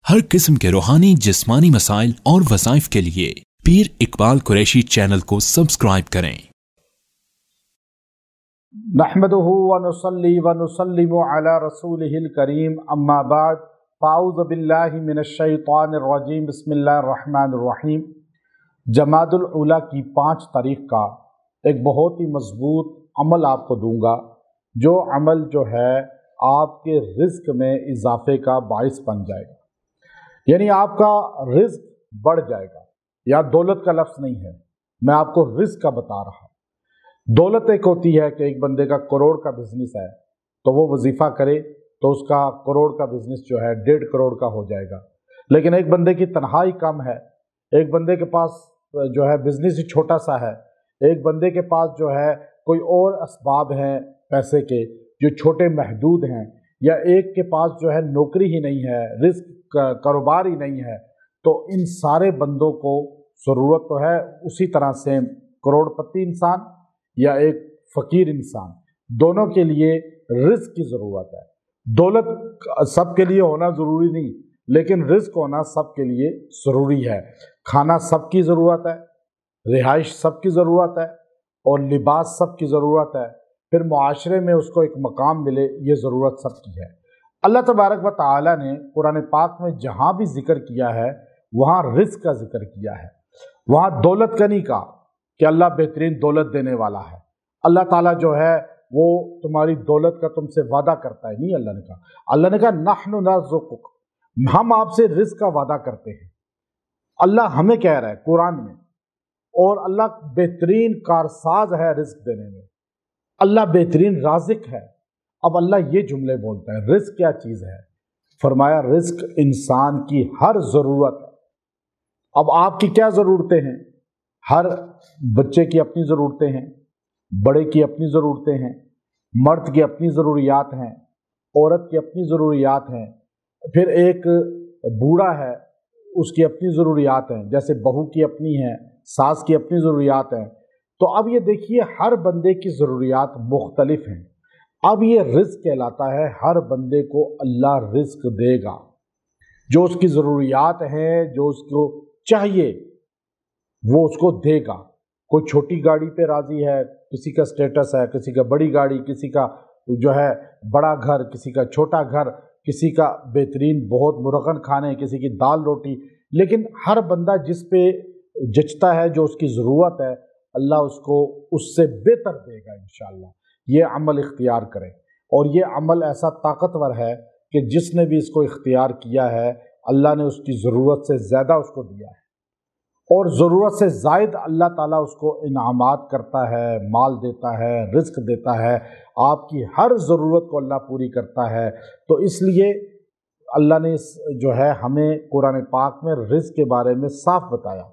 हर किस्म के रूहानी जिस्मानी मसाइल और वज़ाइफ के लिए पीर इकबाल कुरैशी चैनल को सब्सक्राइब करें। नहमदुहु व नुसल्ली व नुसल्लिमु अला रसूलिहिल करीम अम्मा बाद फ़ाऊज़ु बिल्लाहि मिनश शैतानिर रजीम बिस्मिल्लाहिर रहमानिर रहीम। जमादुल उला की 5 तारीख का एक बहुत ही मजबूत अमल आपको दूंगा, जो अमल जो है आपके रिज़्क़ में इजाफे का बाइस बन जाएगा, यानी आपका रिज़्क़ बढ़ जाएगा। या दौलत का लफ्ज़ नहीं है, मैं आपको रिज़्क़ का बता रहा हूँ। दौलत एक होती है कि एक बंदे का करोड़ का बिजनेस है तो वो वजीफ़ा करे तो उसका करोड़ का बिजनेस जो है 1.5 करोड़ का हो जाएगा। लेकिन एक बंदे की तन्हाई कम है, एक बंदे के पास जो है बिजनेस ही छोटा सा है, एक बंदे के पास जो है कोई और असबाब हैं पैसे के जो छोटे महदूद हैं, या एक के पास जो है नौकरी ही नहीं है, रिस्क कारोबार ही नहीं है, तो इन सारे बंदों को ज़रूरत तो है उसी तरह से करोड़पति इंसान या एक फ़कीर इंसान, दोनों के लिए रिस्क की ज़रूरत है। दौलत सबके लिए होना ज़रूरी नहीं, लेकिन रिस्क होना सबके लिए ज़रूरी है। खाना सबकी ज़रूरत है, रिहाइश सबकी ज़रूरत है, और लिबास सबकी ज़रूरत है। फिर मुआशरे में उसको एक मकाम मिले, ये ज़रूरत सबकी है। अल्लाह तबारक व तआला ने कुरान पाक में जहाँ भी जिक्र किया है वहाँ रिस्क का जिक्र किया है। वहाँ दौलत का नहीं कहा कि अल्लाह बेहतरीन दौलत देने वाला है, अल्लाह ताला जो है वो तुम्हारी दौलत का तुमसे वादा करता है, नहीं। अल्लाह ने कहा नहनु नर्ज़ुकुक, हम आपसे रिस्क का वादा करते हैं। अल्लाह हमें कह रहा है कुरान में, और अल्लाह बेहतरीन कारसाज है रिस्क देने में, अल्लाह बेहतरीन राज़िक है। अब अल्लाह ये जुमले बोलता है, रिस्क क्या चीज़ है? फरमाया रिस्क इंसान की हर ज़रूरत है। अब आपकी क्या ज़रूरतें हैं? हर बच्चे की अपनी ज़रूरतें हैं, बड़े की अपनी ज़रूरतें हैं, मर्द की अपनी ज़रूरियात हैं, औरत की अपनी ज़रूरियात हैं, फिर एक बूढ़ा है उसकी अपनी ज़रूरियात हैं, जैसे बहू की अपनी हैं, सास की अपनी ज़रूरियात हैं। तो अब ये देखिए हर बंदे की ज़रूरियात मुख्तलिफ हैं। अब ये रिस्क कहलाता है, हर बंदे को अल्लाह रिस्क देगा जो उसकी ज़रूरियात हैं, जो उसको चाहिए वो उसको देगा। कोई छोटी गाड़ी पे राज़ी है, किसी का स्टेटस है, किसी का बड़ी गाड़ी, किसी का जो है बड़ा घर, किसी का छोटा घर, किसी का बेहतरीन बहुत मुरगन खाने, किसी की दाल रोटी, लेकिन हर बंदा जिस पे जचता है, जो उसकी ज़रूरत है, अल्लाह उसको उससे बेहतर देगा इंशाअल्लाह। ये अमल इख्तियार करें, और ये अमल ऐसा ताकतवर है कि जिसने भी इसको इख्तियार किया है अल्लाह ने उसकी ज़रूरत से ज़्यादा उसको दिया है, और ज़रूरत से ज़ायद अल्लाह ताला उसको इनामात करता है, माल देता है, रिस्क देता है, आपकी हर ज़रूरत को अल्लाह पूरी करता है। तो इसलिए अल्लाह ने जो है हमें कुरान पाक में रिस्क के बारे में साफ बताया,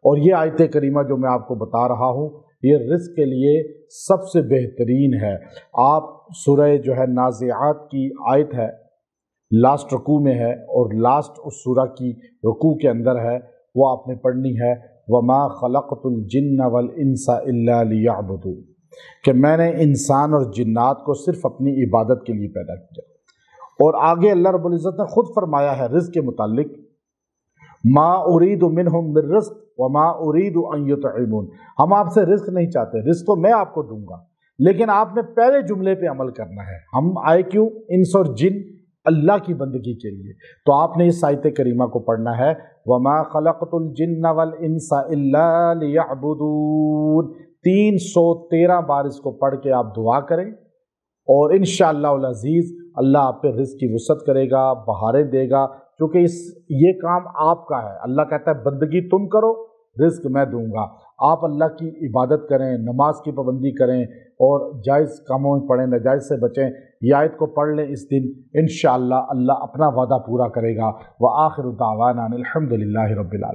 और ये आयत करीमा जो मैं आपको बता रहा हूँ ये रिस्क के लिए सबसे बेहतरीन है। आप सूरह जो है नाज़िआत की आयत है, लास्ट रुकू में है, और लास्ट उस सूरह की रुकू के अंदर है, वो आपने पढ़नी है, वमा खलक़तुल जिन्न वल इंसा इल्ला लियअबुदून, कि मैंने इंसान और जिन्नात को सिर्फ अपनी इबादत के लिए पैदा किया। और आगे अल्लाह रब्बुल इज़्ज़त ने खुद फरमाया है रिस्क के मुतालिक, मा उरीदु मिनहुम मिर रिज़्क़ व मा उरीदु अन युतइमून, हम आपसे रिस्क नहीं चाहते, रिस्क तो मैं आपको दूंगा, लेकिन आपने पहले जुमले पे अमल करना है। हम आए क्यों? इंस और जिन अल्लाह की बंदगी के लिए। तो आपने इस आयत करीमा को पढ़ना है, वमा खलक़तुल जिन्न वल इंसा इल्ला लियअबुदून। 313 बार इसको पढ़ के आप दुआ करें, और इंशाअल्लाह अज़ीज़ अल्लाह आप पे रिस्क की वसअत करेगा, बहारें देगा, क्योंकि ये काम आपका है। अल्लाह कहता है बंदगी तुम करो, रिस्क मैं दूंगा। आप अल्लाह की इबादत करें, नमाज की पाबंदी करें, और जायज़ कामों में पढ़ें, नाजायज़ से बचें। ये आयत को पढ़ लें इस दिन, इंशाअल्लाह अल्लाह अपना वादा पूरा करेगा। व आखिरु दावाना अनिल हम्दुलिल्लाहि रब्बिल आलमीन।